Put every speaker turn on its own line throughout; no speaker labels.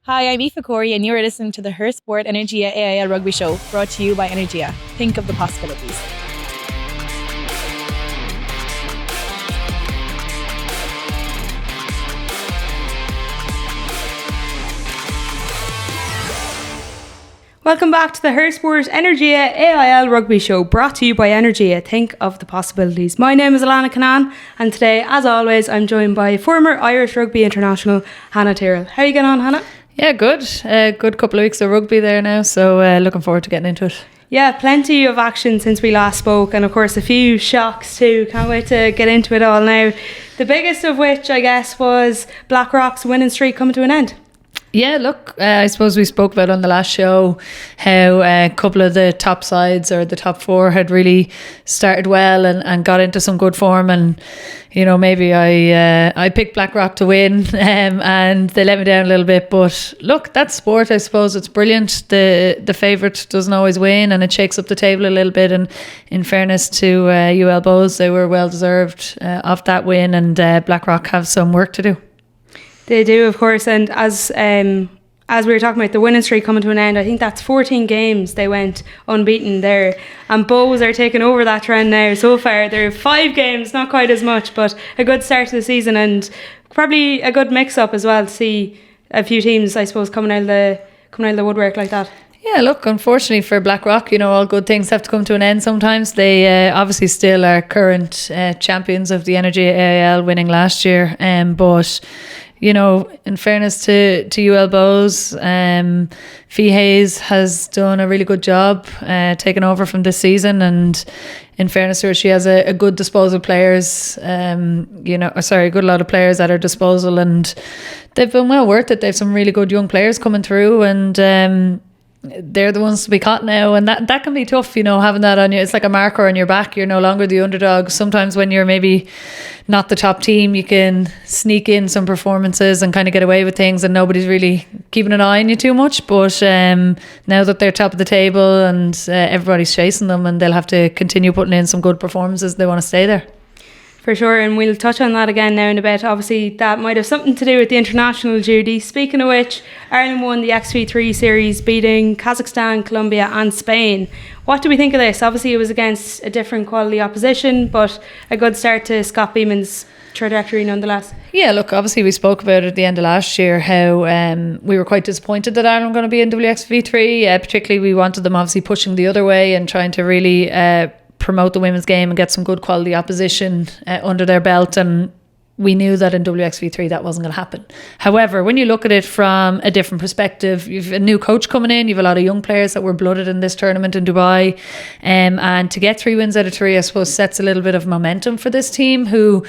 Hi, I'm Aoife Corey, and you're listening to the HerSport Energia AIL Rugby Show, brought to you by Energia. Think of the possibilities.
Welcome back to the HerSport Energia AIL Rugby Show, brought to you by Energia. Think of the possibilities. My name is Alanna Cunnane, and today, as always, I'm joined by former Irish Rugby international Hannah Tyrrell. How are you getting on, Hannah?
Yeah, good. Good couple of weeks of rugby there now, so looking forward to getting into it.
Yeah, plenty of action since we last spoke, and of course a few shocks too. Can't wait to get into it all now. The biggest of which, I guess, was Blackrock's winning streak coming to an end.
Yeah, look, I suppose we spoke about on the last show how a couple of the top sides or the top four had really started well and got into some good form, and you know, maybe I picked Blackrock to win and they let me down a little bit, but look, that's sport. I suppose it's brilliant. The favourite doesn't always win, and it shakes up the table a little bit, and in fairness to UL Bohs, they were well deserved of that win, and Blackrock have some work to do.
They do, of course, and as we were talking about the winning streak coming to an end, I think that's 14 games they went unbeaten there, and Bohs are taking over that trend now. So far they're 5 games, not quite as much, but a good start to the season, and probably a good mix-up as well to see a few teams, I suppose, coming out of the woodwork like that.
Yeah, look, unfortunately for Blackrock, you know, all good things have to come to an end sometimes. They obviously still are current champions of the Energia AIL, winning last year, but you know, in fairness to UL Bohs, Fiona Hayes has done a really good job taking over from this season, and in fairness to her, she has a good disposal of players, a good lot of players at her disposal, and they've been well worth it. They have some really good young players coming through, and they're the ones to be caught now, and that can be tough, you know, having that on you. It's like a marker on your back. You're no longer the underdog. Sometimes when you're maybe not the top team, you can sneak in some performances and kind of get away with things, and nobody's really keeping an eye on you too much. But now that they're top of the table and everybody's chasing them, and they'll have to continue putting in some good performances, they want to stay there.
For sure, and we'll touch on that again now in a bit. Obviously, that might have something to do with the international duty. Speaking of which, Ireland won the XV3 series, beating Kazakhstan, Colombia and Spain. What do we think of this? Obviously, it was against a different quality opposition, but a good start to Scott Beeman's trajectory nonetheless.
Yeah, look, obviously we spoke about it at the end of last year, how we were quite disappointed that Ireland were going to be in WXV3. Particularly, we wanted them obviously pushing the other way and trying to really promote the women's game and get some good quality opposition under their belt, and we knew that in WXV3 that wasn't going to happen. However, when you look at it from a different perspective, you've a new coach coming in, you've a lot of young players that were blooded in this tournament in Dubai, and to get 3 wins out of 3, I suppose, sets a little bit of momentum for this team, who,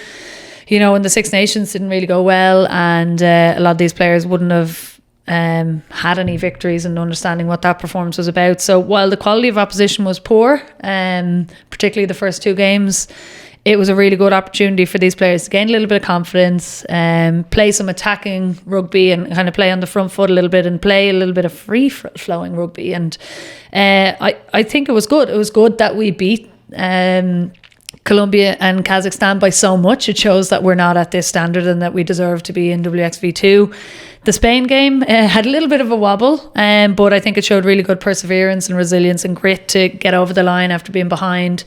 you know, in the Six Nations didn't really go well, and a lot of these players wouldn't have had any victories, and understanding what that performance was about. So while the quality of opposition was poor, particularly the first 2 games, it was a really good opportunity for these players to gain a little bit of confidence, play some attacking rugby and kind of play on the front foot a little bit, and play a little bit of free flowing rugby. And I think it was good. It was good that we beat Colombia and Kazakhstan by so much. It shows that we're not at this standard and that we deserve to be in WXV2. The Spain game had a little bit of a wobble, but I think it showed really good perseverance and resilience and grit to get over the line after being behind.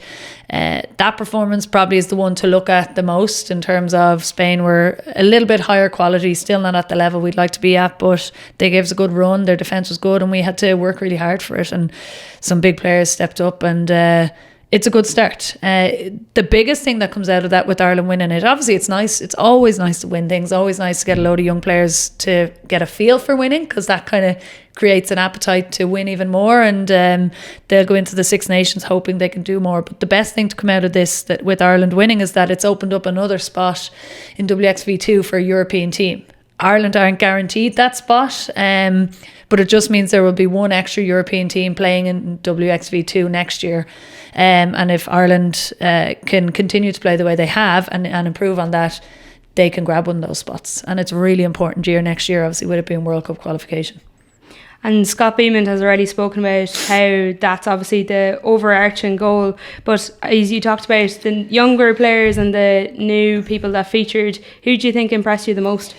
That performance probably is the one to look at the most, in terms of Spain were a little bit higher quality, still not at the level we'd like to be at, but they gave us a good run. Their defence was good, and we had to work really hard for it, and some big players stepped up, and it's a good start. The biggest thing that comes out of that with Ireland winning it, obviously it's nice. It's always nice to win things. Always nice to get a load of young players to get a feel for winning, because that kind of creates an appetite to win even more. And they'll go into the Six Nations hoping they can do more. But the best thing to come out of this, that with Ireland winning, is that it's opened up another spot in WXV2 for a European team. Ireland aren't guaranteed that spot, but it just means there will be one extra European team playing in WXV2 next year. And if Ireland can continue to play the way they have and improve on that, they can grab one of those spots. And it's a really important year next year, obviously, with it being World Cup qualification.
And Scott Beeman has already spoken about how that's obviously the overarching goal. But as you talked about the younger players and the new people that featured, who do you think impressed you the most?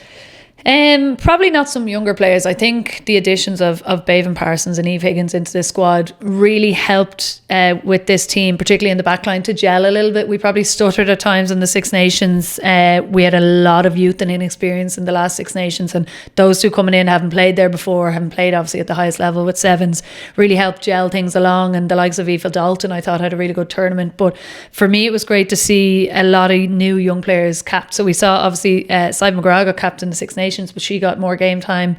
Probably not some younger players. I think the additions of Bevan Parsons and Eve Higgins into this squad really helped with this team, particularly in the backline, to gel a little bit. We probably stuttered at times in the Six Nations. We had a lot of youth and inexperience in the last Six Nations, and those two coming in haven't played there before, haven't played obviously at the highest level with sevens, really helped gel things along. And the likes of Aoife Dalton, I thought, had a really good tournament. But for me, it was great to see a lot of new young players capped. So we saw obviously Siobhan McGrath got capped in the Six Nations, but she got more game time.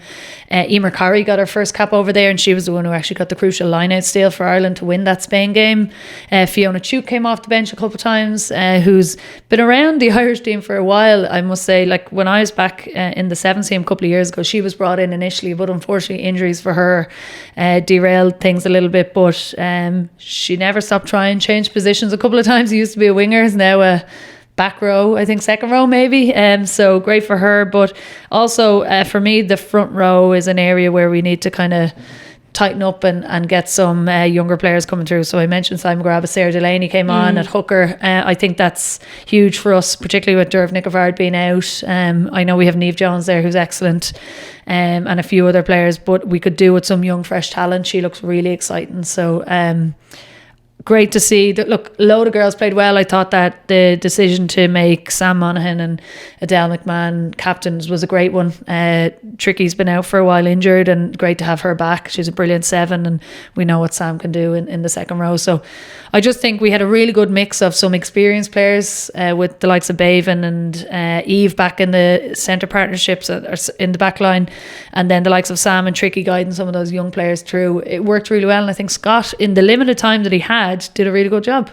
Emer Curry got her first cap over there, and she was the one who actually got the crucial line-out steal for Ireland to win that Spain game. Fiona Cooke came off the bench a couple of times, who's been around the Irish team for a while, I must say. Like when I was back in the Sevens team a couple of years ago, she was brought in initially, but unfortunately injuries for her derailed things a little bit, but she never stopped trying, changed positions a couple of times. She used to be a winger, is now a back row, I think second row maybe, so great for her. But also for me, the front row is an area where we need to kind of tighten up and get some younger players coming through. So I mentioned Simon Grab, Sarah Delaney came on at hooker. I think that's huge for us, particularly with Derv Nicovard being out. I know we have Niamh Jones there who's excellent, and a few other players, but we could do with some young fresh talent. She looks really exciting, so great to see that. Look, a load of girls played well. I thought that the decision to make Sam Monaghan and Adele McMahon captains was a great one. Tricky's been out for a while injured, and great to have her back. She's a brilliant seven, and we know what Sam can do in the second row. So I just think we had a really good mix of some experienced players with the likes of Bevan and Eve back in the centre partnerships in the back line, and then the likes of Sam and Tricky guiding some of those young players through. It worked really well, and I think Scott, in the limited time that he had, did a really good job.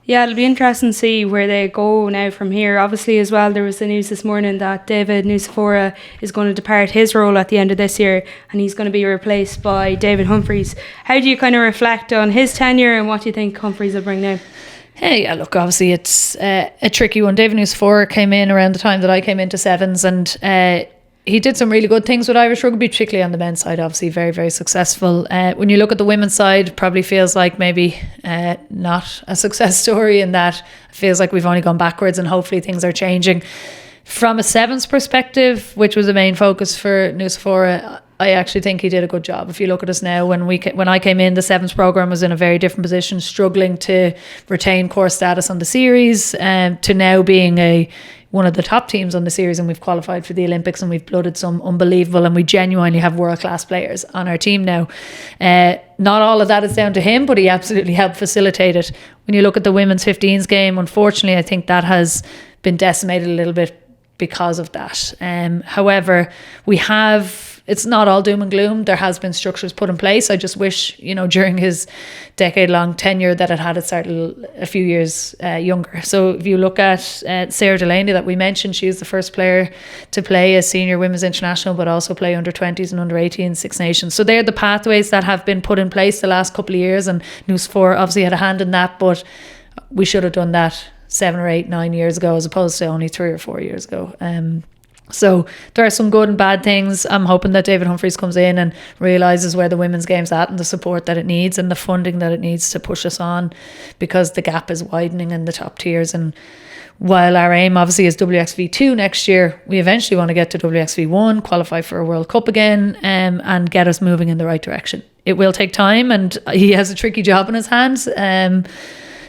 Yeah, it'll be interesting to see where they go now from here. Obviously as well, there was the news this morning that David Nucifora is going to depart his role at the end of this year, and he's going to be replaced by David Humphreys. How do you kind of reflect on his tenure, and what do you think Humphreys will bring now?
Hey, yeah, look, obviously it's a tricky one. David Nucifora came in around the time that I came into sevens, and he did some really good things with Irish rugby, particularly on the men's side, obviously very, very successful. When you look at the women's side, probably feels like maybe not a success story, in that it feels like we've only gone backwards, and hopefully things are changing. From a sevens perspective, which was the main focus for Nucifora, I actually think he did a good job. If you look at us now, when I came in, the sevens programme was in a very different position, struggling to retain core status on the series, to now being one of the top teams on the series, and we've qualified for the Olympics, and we've blooded some unbelievable, and we genuinely have world-class players on our team now. Not all of that is down to him, but he absolutely helped facilitate it. When you look at the women's 15s game, unfortunately, I think that has been decimated a little bit because of that. However, it's not all doom and gloom. There has been structures put in place. I just wish, during his decade-long tenure, that it had started a few years younger. So if you look at Sarah Delaney that we mentioned, she was the first player to play a senior women's international, but also play under 20s and under 18s Six Nations. So they're the pathways that have been put in place the last couple of years, and Nucifora obviously had a hand in that, but we should have done that 7 or 8, 9 years ago, as opposed to only 3 or 4 years ago. So there are some good and bad things. I'm hoping that David Humphreys comes in and realises where the women's game's at, and the support that it needs and the funding that it needs to push us on, because the gap is widening in the top tiers. And while our aim obviously is WXV2 next year, we eventually want to get to WXV1, qualify for a World Cup again, and get us moving in the right direction. It will take time, and he has a tricky job in his hands,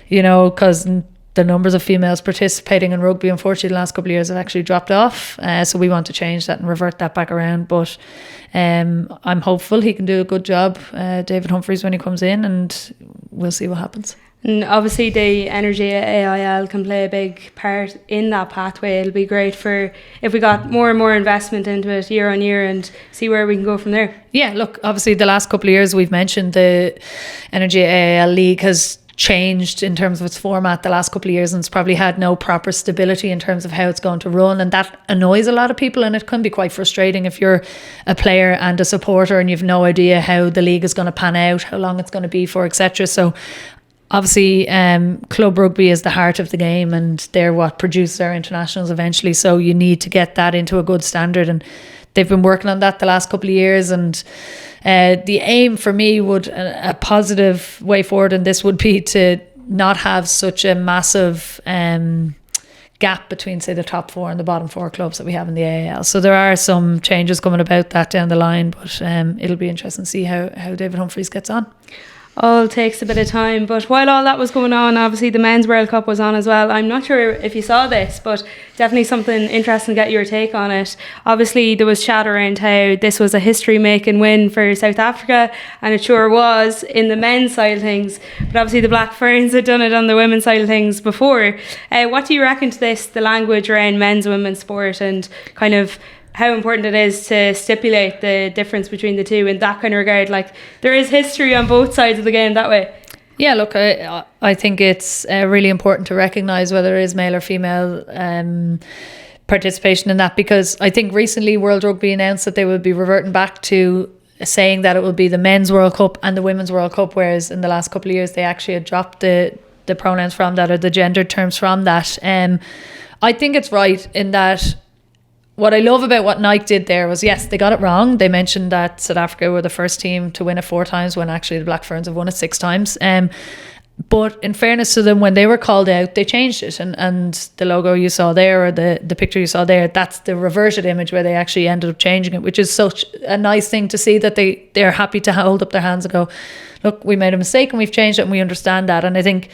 because the numbers of females participating in rugby, unfortunately, the last couple of years have actually dropped off. So we want to change that and revert that back around. But I'm hopeful he can do a good job, David Humphreys, when he comes in, and we'll see what happens.
And obviously the Energia AIL can play a big part in that pathway. It'll be great if we got more and more investment into it year on year, and see where we can go from there. Yeah,
look, obviously the last couple of years we've mentioned the Energia AIL League has changed in terms of its format the last couple of years, and it's probably had no proper stability in terms of how it's going to run, and that annoys a lot of people, and it can be quite frustrating if you're a player and a supporter and you've no idea how the league is going to pan out, how long it's going to be for, etc. So obviously club rugby is the heart of the game, and they're what produces our internationals eventually, so you need to get that into a good standard, and they've been working on that the last couple of years. And the aim for me would, a positive way forward in this would be to not have such a massive gap between, say, the top 4 and the bottom 4 clubs that we have in the AIL. So there are some changes coming about that down the line, but it'll be interesting to see how David Humphreys gets on.
All takes a bit of time, but while all that was going on, obviously the Men's World Cup was on as well. I'm not sure if you saw this, but definitely something interesting to get your take on it. Obviously there was chat around how this was a history-making win for South Africa, and it sure was in the men's side of things, but obviously the Black Ferns had done it on the women's side of things before. What do you reckon to this, the language around men's and women's sport, and kind of how important it is to stipulate the difference between the two in that kind of regard? Like, there is history on both sides of the game that way.
Yeah, look, I think it's really important to recognise whether it is male or female participation in that, because I think recently World Rugby announced that they will be reverting back to saying that it will be the Men's World Cup and the Women's World Cup, whereas in the last couple of years they actually had dropped the pronouns from that, or the gendered terms from that. I think it's right in that what I love about what Nike did there was, yes, they got it wrong. They mentioned that South Africa were the first team to win it 4 times when actually the Black Ferns have won it 6 times. But in fairness to them, when they were called out, they changed it. And the logo you saw there, or the picture you saw there, that's the reverted image where they actually ended up changing it, which is such a nice thing to see, that they're happy to hold up their hands and go, look, we made a mistake and we've changed it and we understand that. And I think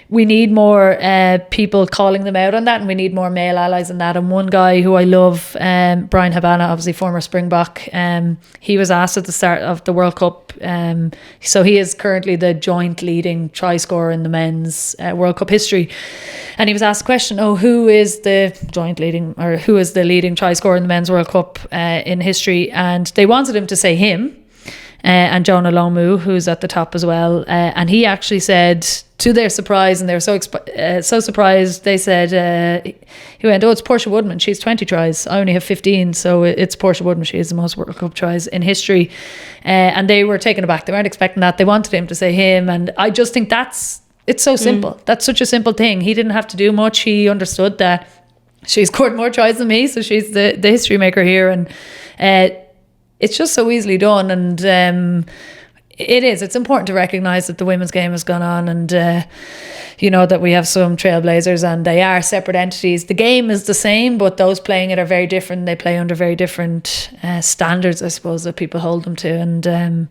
we need more people calling them out on that, and we need more male allies in that. And one guy who I love, Brian Habana, obviously former Springbok, he was asked at the start of the World Cup, so he is currently the joint leading try scorer in the men's World Cup history, and he was asked the question, who is the leading try scorer in the men's World Cup in history, and they wanted him to say him, and Jonah Lomu, who's at the top as well, and he actually said, to their surprise, and they were so surprised, they said, he went, it's Portia Woodman, she's 20 tries, I only have 15, so it's Portia Woodman, she has the most World Cup tries in history. And they were taken aback, they weren't expecting that, they wanted him to say him, and I just think it's so simple. That's such a simple thing. He didn't have to do much. He understood that she scored more tries than me, so she's the history maker here, and it's just so easily done. And it's important to recognise that the women's game has gone on, and that we have some trailblazers and they are separate entities. The game is the same, but those playing it are very different. They play under very different standards, I suppose, that people hold them to. And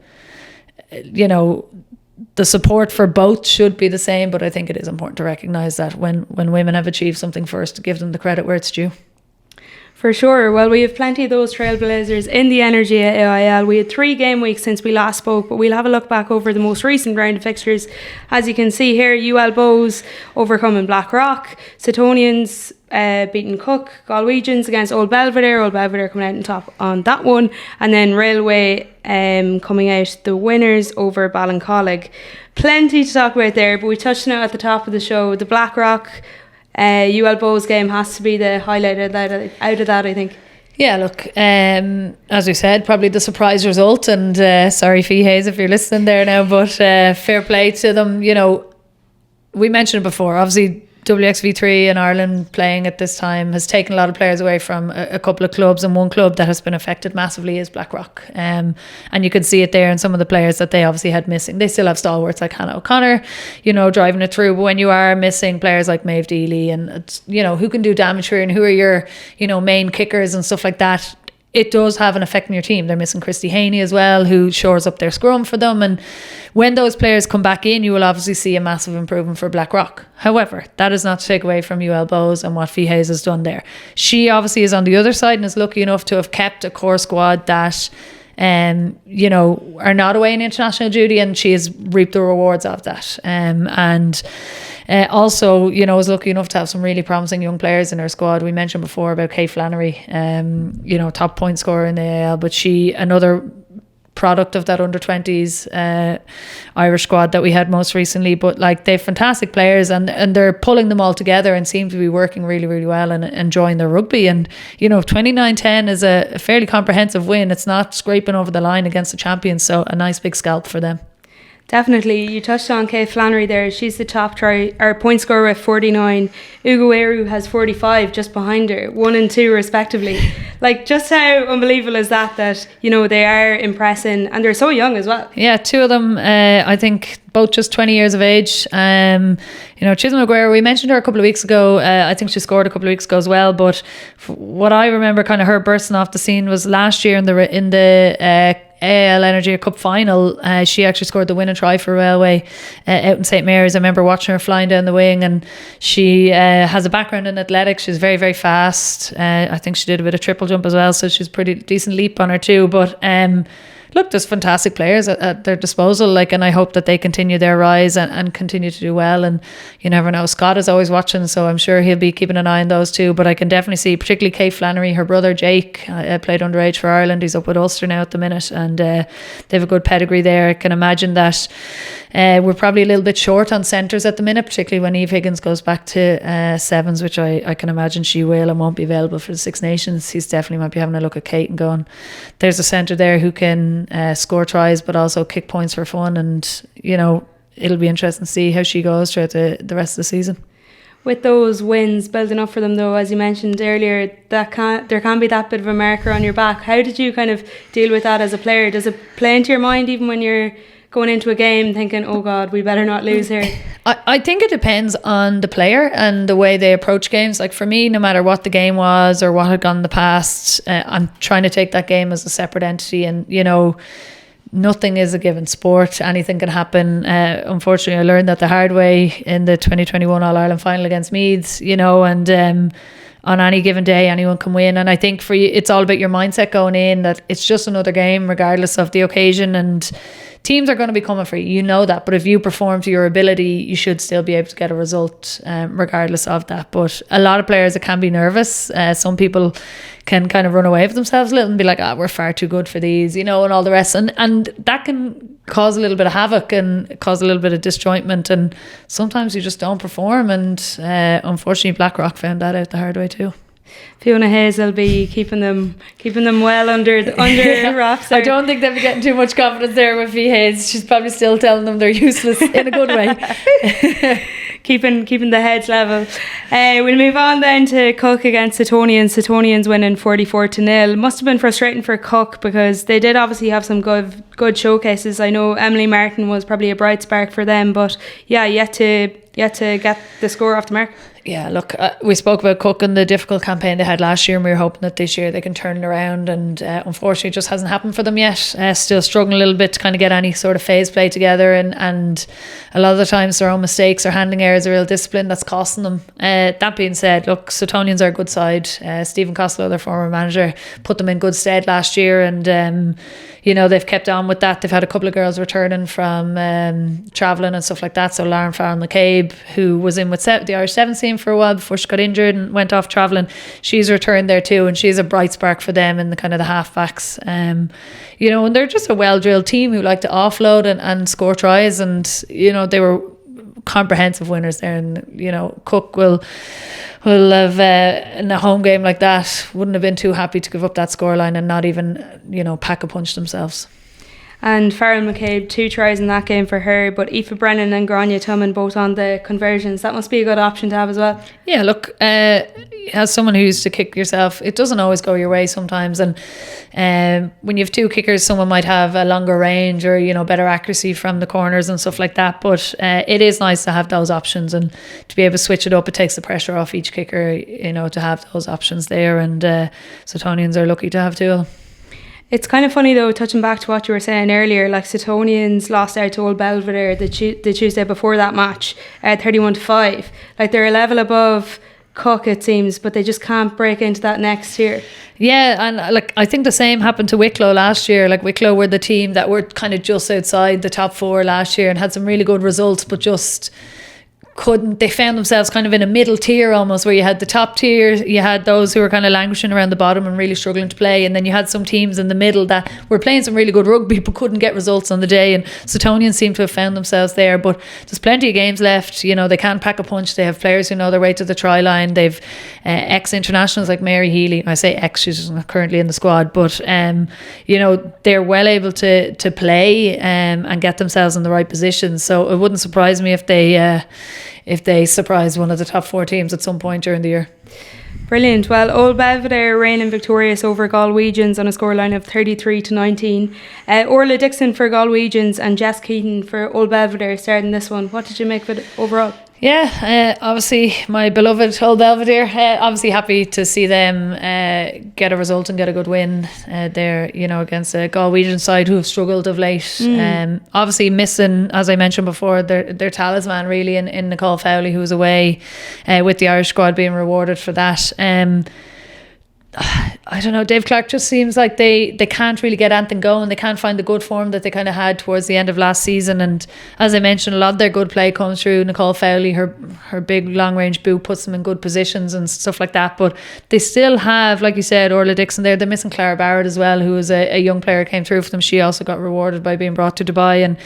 the support for both should be the same, but I think it is important to recognise that when women have achieved something first, to give them the credit where it's due.
For sure. Well, we have plenty of those trailblazers in the Energia AIL. We had 3 game weeks since we last spoke, but we'll have a look back over the most recent round of fixtures. As you can see here, UL Bohs overcoming Blackrock, Suttonians beating Cooke, Galwegians against Old Belvedere coming out on top on that one, and then Railway coming out the winners over Ballincollig. Plenty to talk about there, but we touched on it at the top of the show. The Blackrock UL Bohs game has to be the highlight out of that, I think. Yeah, look,
as we said, probably the surprise result, and sorry Fee Hayes if you're listening there now, but fair play to them. We mentioned it before, obviously WXV3 in Ireland playing at this time has taken a lot of players away from a couple of clubs, and one club that has been affected massively is Blackrock, and you can see it there in some of the players that they obviously had missing. They still have stalwarts like Hannah O'Connor, driving it through, but when you are missing players like Maeve Deely and who can do damage for you, and who are your main kickers and stuff like that, it does have an effect on your team. They're missing Christy Haney as well, who shores up their scrum for them. And when those players come back in, you will obviously see a massive improvement for Blackrock. However, that is not to take away from UL Bohs and what Fee Hayes has done there. She obviously is on the other side and is lucky enough to have kept a core squad that are not away in international duty, and she has reaped the rewards of that. Also, was lucky enough to have some really promising young players in her squad. We mentioned before about Kay Flannery, top point scorer in the AIL, but she, another product of that under-20s Irish squad that we had most recently. But they're fantastic players, and they're pulling them all together and seem to be working really, really well and enjoying their rugby. And 29-10 is a fairly comprehensive win. It's not scraping over the line against the champions, so a nice big scalp for them.
Definitely. You touched on Kay Flannery there. She's the top point scorer with 49. Ugueru has 45 just behind her, 1 and 2 respectively. Like, just how unbelievable is that, you know, they are impressing and they're so young as well.
Yeah, 2 of them, I think both just 20 years of age. You know, Chisholm Aguero, we mentioned her a couple of weeks ago. I think she scored a couple of weeks ago as well. But what I remember kind of her bursting off the scene was last year in the AIL Energia Cup final. She actually scored the winning try for Railway out in St Mary's. I remember watching her flying down the wing, and she has a background in athletics. She's very, very fast. I think she did a bit of triple jump as well, so she's pretty decent leap on her too. But look, there's fantastic players at their disposal, like, and I hope that they continue their rise and continue to do well. And you never know, Scott is always watching, so I'm sure he'll be keeping an eye on those two. But I can definitely see, particularly Kay Flannery, her brother Jake played underage for Ireland. He's up with Ulster now at the minute, and they have a good pedigree there. I can imagine that we're probably a little bit short on centres at the minute, particularly when Eve Higgins goes back to sevens, which I can imagine she will and won't be available for the Six Nations. He's definitely might be having a look at Kate and going, there's a centre there who can score tries but also kick points for fun. And you know, it'll be interesting to see how she goes throughout the rest of the season.
With those wins building up for them though, as you mentioned earlier, there can be that bit of a marker on your back. How did you kind of deal with that as a player? Does it play into your mind even when you're going into a game thinking, oh God, we better not lose here?
I think it depends on the player and the way they approach games. Like for me, no matter what the game was or what had gone in the past, I'm trying to take that game as a separate entity. And you know, nothing is a given sport. Anything can happen. Unfortunately, I learned that the hard way in the 2021 All-Ireland final against Meads, you know, and on any given day anyone can win. And I think for you, it's all about your mindset going in, that it's just another game regardless of the occasion, and teams are going to be coming for you, you know that. But if you perform to your ability, you should still be able to get a result regardless of that. But a lot of players, it can be nervous. Some can kind of run away with themselves a little and be like, we're far too good for these, you know, and all the rest. And that can cause a little bit of havoc and cause a little bit of disjointment. And sometimes you just don't perform. And unfortunately, Blackrock found that out the hard way too.
Fiona Hayes will be keeping them well under wraps.
I don't think they'll be getting too much confidence there with Fee Hayes. She's probably still telling them they're useless in a good way.
keeping the heads level. We'll move on then to Cooke against Suttonians. Suttonians winning 44-0. Must have been frustrating for Cooke because they did obviously have some good showcases. I know Emily Martin was probably a bright spark for them, but yeah, yet to get the score off the mark.
Yeah, look, we spoke about Cooke and the difficult campaign they had last year, and we were hoping that this year they can turn it around, and unfortunately it just hasn't happened for them yet. Still struggling a little bit to kind of get any sort of phase play together, and a lot of the times their own mistakes or handling errors or ill discipline that's costing them. That being said, look, Suttonians are a good side. Stephen Costello, their former manager, put them in good stead last year, and you know, they've kept on with that. They've had a couple of girls returning from travelling and stuff like that. So Lauren Farrell McCabe, who was in with the Irish 7 team for a while before she got injured and went off travelling, she's returned there too, and she's a bright spark for them in the kind of the half-backs. You know, and they're just a well-drilled team who like to offload and score tries, and you know, they were comprehensive winners there. And you know, Cooke will have in a home game like that wouldn't have been too happy to give up that scoreline and not even, you know, pack a punch themselves.
And Farrell McCabe, 2 tries in that game for her, but Aoife Brennan and Grania Tumman both on the conversions. That must be a good option to have as well. Yeah,
look, as someone who used to kick yourself, it doesn't always go your way sometimes. And when you have 2 kickers, someone might have a longer range or, you know, better accuracy from the corners and stuff like that. But it is nice to have those options and to be able to switch it up. It takes the pressure off each kicker, you know, to have those options there. And Suttonians are lucky to have 2 of them.
It's kind of funny though, touching back to what you were saying earlier, like Suttonians lost out to Old Belvedere the Tuesday before that match, 31-5. Like they're a level above Cooke it seems, but they just can't break into that next tier.
Yeah, and like I think the same happened to Wicklow last year. Like Wicklow were the team that were kind of just outside the top 4 last year and had some really good results, but just they found themselves kind of in a middle tier almost, where you had the top tier, you had those who were kind of languishing around the bottom and really struggling to play, and then you had some teams in the middle that were playing some really good rugby but couldn't get results on the day, and Suttonians seem to have found themselves there. But there's plenty of games left. You know, they can pack a punch. They have players who know their way to the try line. They've ex-internationals like Mary Healy. I say ex, she's not currently in the squad, but you know, they're well able to play and get themselves in the right positions. So it wouldn't surprise me if they surprise one of the top 4 teams at some point during the year.
Brilliant. Well, Old Belvedere reigning victorious over Galwegians on a scoreline of 33-19. Orla Dixon for Galwegians and Jess Keaton for Old Belvedere starting this one. What did you make of it overall?
Yeah, obviously my beloved Old Belvedere, obviously happy to see them get a result and get a good win there, you know, against a Galwegian side who have struggled of late. Obviously missing, as I mentioned before, their talisman really in Nicole Fowley, who was away with the Irish squad, being rewarded for that. I don't know, Dave Clark just seems like they can't really get anything going. They can't find the good form that they kind of had towards the end of last season, and as I mentioned, a lot of their good play comes through Nicole Fowley. Her big long range boot puts them in good positions and stuff like that, but they still have, like you said, Orla Dixon there. They're missing Clara Barrett as well, who was a young player, came through for them. She also got rewarded by being brought to Dubai, and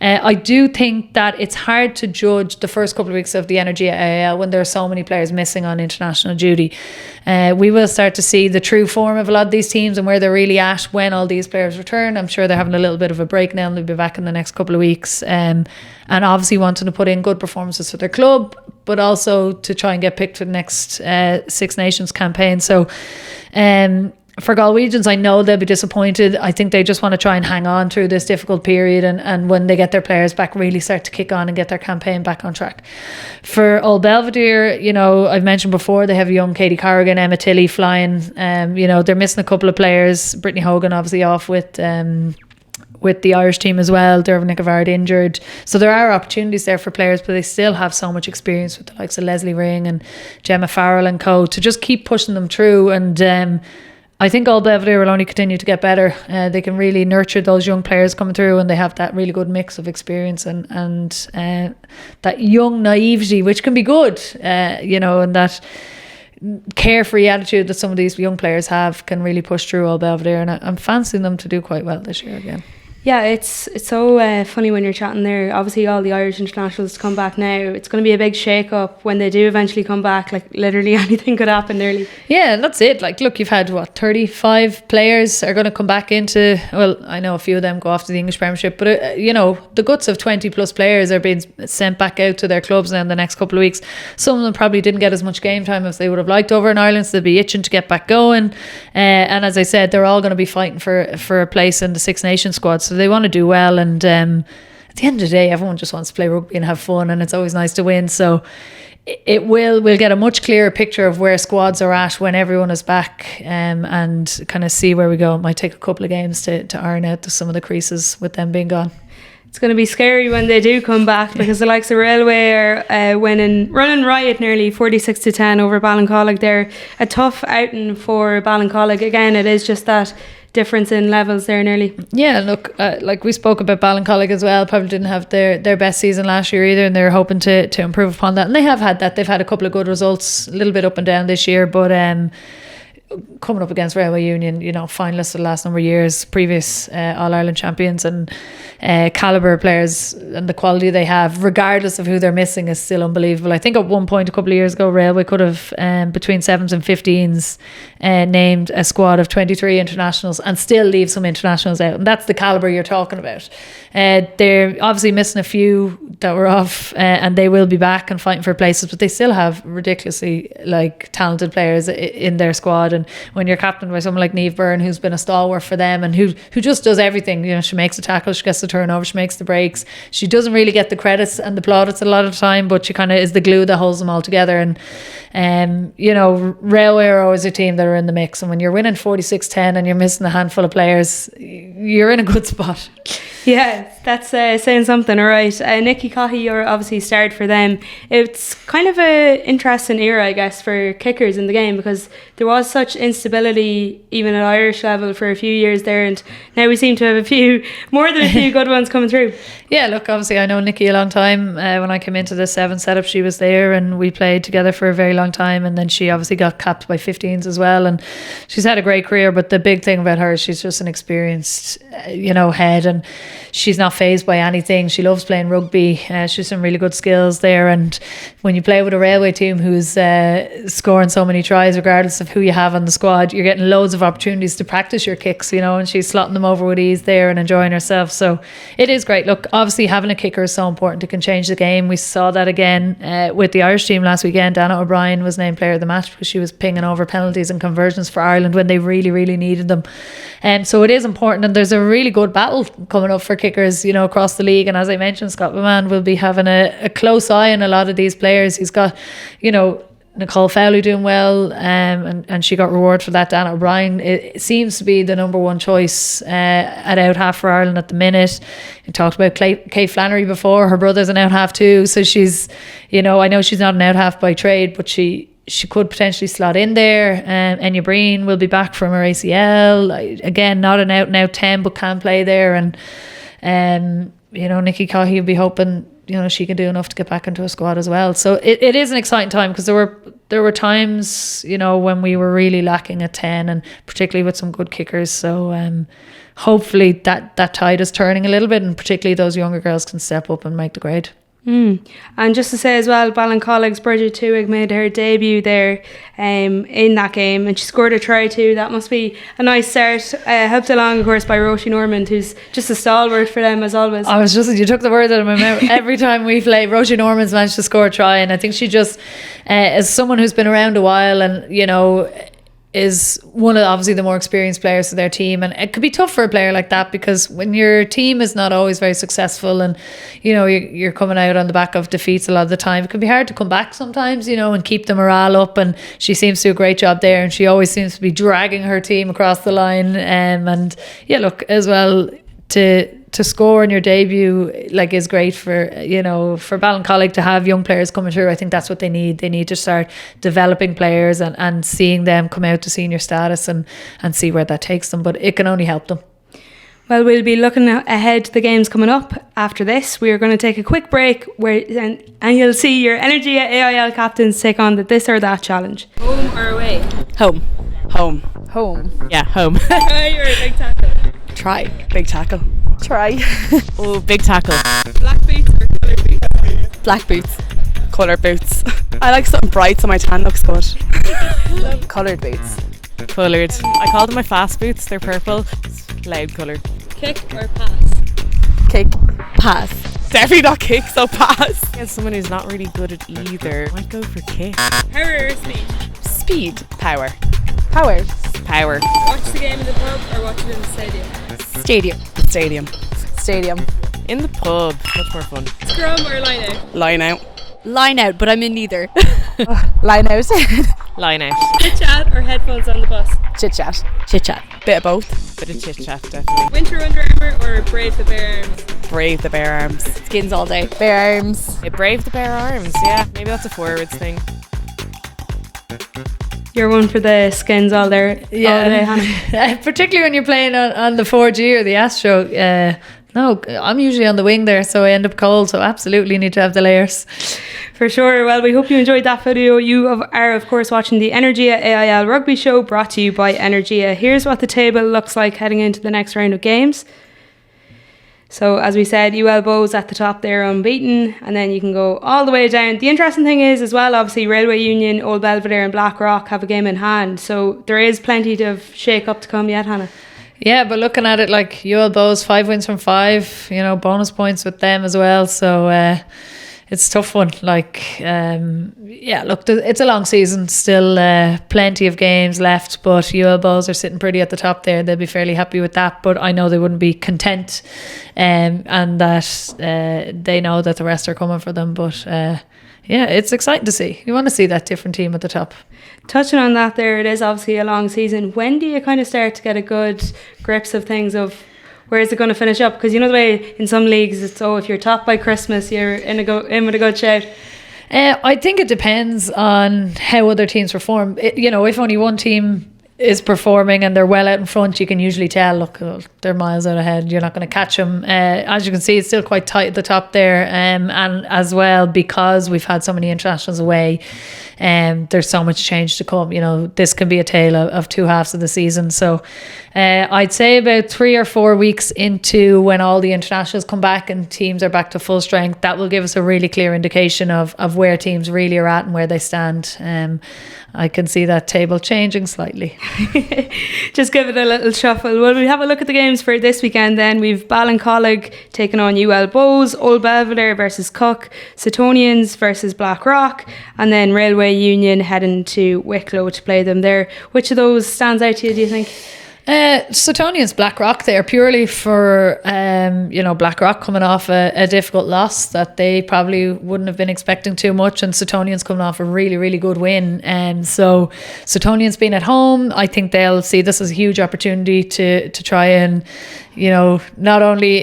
I do think that it's hard to judge the first couple of weeks of the Energia AIL when there are so many players missing on international duty. We will start to see the true form of a lot of these teams and where they're really at when all these players return. I'm sure they're having a little bit of a break now and they'll be back in the next couple of weeks, and obviously wanting to put in good performances for their club, but also to try and get picked for the next Six Nations campaign. So for Galwegians, I know they'll be disappointed. I think they just want to try and hang on through this difficult period, and when they get their players back, really start to kick on and get their campaign back on track. For Old Belvedere, you know, I've mentioned before, they have young Katie Corrigan, Emma Tilley flying. You know, they're missing a couple of players. Brittany Hogan obviously off with the Irish team as well. Dervin Nicavard injured. So there are opportunities there for players, but they still have so much experience with the likes of Leslie Ring and Gemma Farrell and co to just keep pushing them through. And I think Old Belvedere will only continue to get better. They can really nurture those young players coming through, and they have that really good mix of experience and that young naivety, which can be good, you know, and that carefree attitude that some of these young players have can really push through Old Belvedere, and I'm fancying them to do quite well this year again.
Yeah, it's so funny when you're chatting there. Obviously, all the Irish internationals to come back now. It's going to be a big shake-up when they do eventually come back. Like, literally anything could happen early. Yeah,
that's it. Like, look, you've had, 35 players are going to come back into... Well, I know a few of them go off to the English Premiership, but, you know, the guts of 20-plus players are being sent back out to their clubs now in the next couple of weeks. Some of them probably didn't get as much game time as they would have liked over in Ireland, so they'll be itching to get back going. And as I said, they're all going to be fighting for a place in the Six Nations squad, so they want to do well, and at the end of the day, everyone just wants to play rugby and have fun, and it's always nice to win. So we'll get a much clearer picture of where squads are at when everyone is back, and kind of see where we go. It might take a couple of games to iron out some of the creases with them being gone.
It's going to be scary when they do come back, because the likes of Railway are running riot nearly 46-10 over Ballincollig. They're a tough outing for Ballincollig. Again, it is just that difference in levels there nearly.
Yeah, look, like we spoke about Ballincollig as well, probably didn't have their best season last year either, and they're hoping to improve upon that, and they have had that. They've had a couple of good results, a little bit up and down this year, but coming up against Railway Union, you know, finalists for the last number of years, previous All-Ireland champions, and calibre players, and the quality they have, regardless of who they're missing, is still unbelievable. I think at one point a couple of years ago, Railway could have between 7s and 15s named a squad of 23 internationals and still leave some internationals out, and that's the calibre you're talking about. They're obviously missing a few that were off, and they will be back and fighting for places, but they still have ridiculously talented players in their squad. And when you're captained by someone like Niamh Byrne, who's been a stalwart for them and who just does everything, you know, she makes the tackle, she gets the turnover, she makes the breaks, she doesn't really get the credits and the plaudits a lot of the time, but she kind of is the glue that holds them all together. And you know, Railway are always a team that are in the mix, and when you're winning 46-10 and you're missing a handful of players, you're in a good spot.
Yeah, that's saying something. All right, Nikki Coffey, you're obviously starred for them. It's kind of a interesting era, I guess, for kickers in the game, because there was such instability even at Irish level for a few years there, and now we seem to have more than a few good ones coming through.
Yeah, look, obviously I know Nikki a long time. When I came into the 7 setup, she was there and we played together for a very long time, and then she obviously got capped by 15s as well, and she's had a great career. But the big thing about her, she's just an experienced head, and she's not fazed by anything. She loves playing rugby. She's some really good skills there, and when you play with a railway team who's scoring so many tries regardless of who you have on the squad, you're getting loads of opportunities to practice your kicks, and she's slotting them over with ease there and enjoying herself. So it is great. Look, obviously having a kicker is so important. It can change the game. We saw that again with the Irish team last weekend. Anna O'Brien was named player of the match because she was pinging over penalties and conversions for Ireland when they really, really needed them. So it is important, and there's a really good battle coming up for kickers, across the league. And as I mentioned, Scott McMahon will be having a close eye on a lot of these players. He's got, Nicole Fowley doing well, and she got reward for that. Anna O'Brien, it seems to be the number one choice at out half for Ireland at the minute. We talked about Kate Flannery before. Her brother's an out half too, so she's, I know she's not an out half by trade, but she could potentially slot in there. Enya Breen will be back from her ACL. Again, not an out and out 10, but can play there. And Nikki Coffey will be hoping she can do enough to get back into a squad as well. So it is an exciting time, because there were times when we were really lacking a 10, and particularly with some good kickers. So hopefully that tide is turning a little bit, and particularly those younger girls can step up and make the grade.
And just to say as well, Ballincollig's Bridget Tuig made her debut there in that game, and she scored a try too. That must be a nice start, helped along of course by Roisin Normand, who's just a stalwart for them as always.
You took the words out of my mouth. Every time we play, Roisin Normand's managed to score a try, and I think she just as someone who's been around a while, and is one of obviously the more experienced players of their team, and it could be tough for a player like that, because when your team is not always very successful, and you're coming out on the back of defeats a lot of the time, it can be hard to come back sometimes, and keep the morale up. And she seems to do a great job there, and she always seems to be dragging her team across the line. And yeah, look, as well, to score in your debut is great for for Ballincollig to have young players coming through. I think that's what they need. They need to start developing players and seeing them come out to senior status and see where that takes them. But it can only help them.
Well, we'll be looking ahead to the games coming up after this. We are going to take a quick break and you'll see your Energia AIL captains take on the This or That challenge. Home or away?
Home. Yeah, home.
Try or big tackle?
Try. Big tackle. Try. Oh, big tackle.
Black boots or coloured boots?
Black boots. Coloured boots. I like something bright so my tan looks good. Coloured boots. Coloured. I call them my fast boots. They're purple. It's loud colour.
Kick or pass?
Kick. Pass. Definitely not kick, so pass. As someone who's not really good at either, I might go for kick.
Power or speed?
Speed. Power. Power.
Watch the game in the pub or watch it in the stadium?
Stadium. In the pub. Much more fun.
Scrum or line out?
Line out, but I'm in neither.
Line out.
Line out.
Chit chat or headphones on the bus?
Chit chat.
Bit of both. Bit of chit chat, definitely.
Winter Under Armour or Brave the Bare Arms?
Brave the Bare Arms.
Skins all day. Bare arms.
Yeah, Brave the Bare Arms, yeah. Maybe that's a forwards thing.
You're one for the skins all there.
Yeah,
all day, Hannah.
Particularly when you're playing on the 4G or the Astro. No, I'm usually on the wing there, so I end up cold. So absolutely need to have the layers.
For sure. Well, we hope you enjoyed that video. You are, of course, watching the Energia AIL Rugby Show brought to you by Energia. Here's what the table looks like heading into the next round of games. So, as we said, UL Bohs at the top there, unbeaten, and then you can go all the way down. The interesting thing is, as well, obviously, Railway Union, Old Belvedere and Blackrock have a game in hand. So, there is plenty of shake-up to come yet, Hannah.
Yeah, but looking at it, like UL Bohs, 5 wins from 5, bonus points with them as well. So, it's a tough one. It's a long season, still plenty of games left, but UL Bohs are sitting pretty at the top there. They'll be fairly happy with that, but I know they wouldn't be content, and that they know that the rest are coming for them. But it's exciting to see. You want to see that different team at the top.
Touching on that there, it is obviously a long season. When do you kind of start to get a good grips of things of where's it going to finish up? Because you know the way in some leagues it's, if you're top by Christmas, you're in with a good shout.
I think it depends on how other teams perform. If only one team is performing and they're well out in front, you can usually tell, look, they're miles out ahead, you're not going to catch them. As you can see, it's still quite tight at the top there, and as well, because we've had so many internationals away, there's so much change to come. This can be a tale of two halves of the season. So I'd say about 3 or 4 weeks into when all the internationals come back and teams are back to full strength, that will give us a really clear indication of where teams really are at and where they stand. I can see that table changing slightly.
Just give it a little shuffle. Well, we have a look at the games for this weekend then. We've Ballincollig taking on UL Bohs, Old Belvedere versus Cooke, Suttonians versus Blackrock, and then Railway Union heading to Wicklow to play them there. Which of those stands out to you, do you think?
Suttonians, Blackrock, they are purely for Blackrock coming off a difficult loss that they probably wouldn't have been expecting too much, and Suttonians coming off a really, really good win. So Suttonians being at home, I think they'll see this as a huge opportunity to try and not only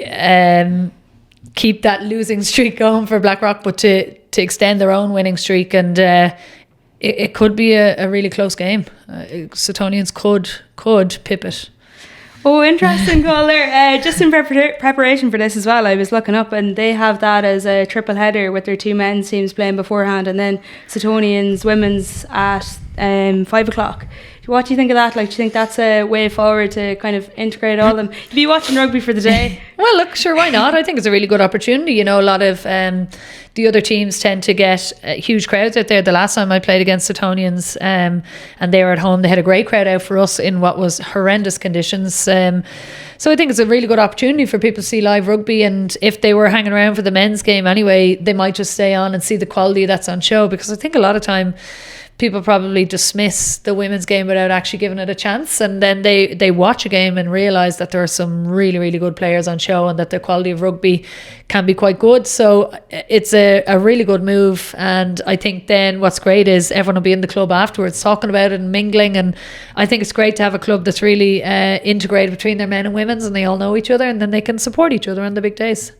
keep that losing streak going for Blackrock, but to extend their own winning streak. And it could be a really close game. Suttonians could pip it.
Oh, interesting call there. Just in preparation for this as well, I was looking up and they have that as a triple header with their two men's teams playing beforehand, and then Suttonians women's at 5 o'clock. What do you think of that? Do you think that's a way forward to kind of integrate all of them? You'll be watching rugby for the day.
Well, look, sure, why not? I think it's a really good opportunity. A lot of the other teams tend to get huge crowds out there. The last time I played against Suttonians and they were at home, they had a great crowd out for us in what was horrendous conditions. So I think it's a really good opportunity for people to see live rugby, and if they were hanging around for the men's game anyway, they might just stay on and see the quality that's on show, because I think a lot of time people probably dismiss the women's game without actually giving it a chance, and then they watch a game and realise that there are some really, really good players on show and that the quality of rugby can be quite good. So it's a really good move, and I think then what's great is everyone will be in the club afterwards talking about it and mingling, and I think it's great to have a club that's really integrated between their men and women's, and they all know each other, and then they can support each other on the big days.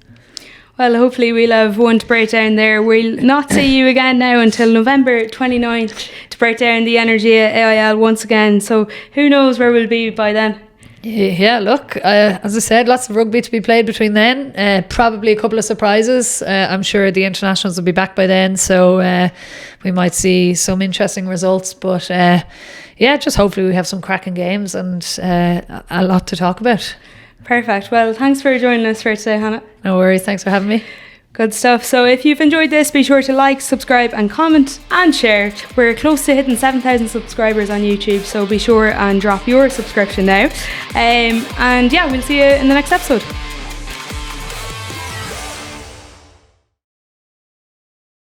Well, hopefully we'll have one to break down there. We'll not see you again now until November 29th to break down the Energia AIL once again. So who knows where we'll be by then.
Yeah, look, as I said, lots of rugby to be played between then. Probably a couple of surprises. I'm sure the internationals will be back by then, so we might see some interesting results. But just hopefully we have some cracking games and a lot to talk about.
Perfect. Well, thanks for joining us for today, Hannah.
No worries. Thanks for having me.
Good stuff. So if you've enjoyed this, be sure to like, subscribe and comment and share. We're close to hitting 7,000 subscribers on YouTube, so be sure and drop your subscription now. And we'll see you in the next episode.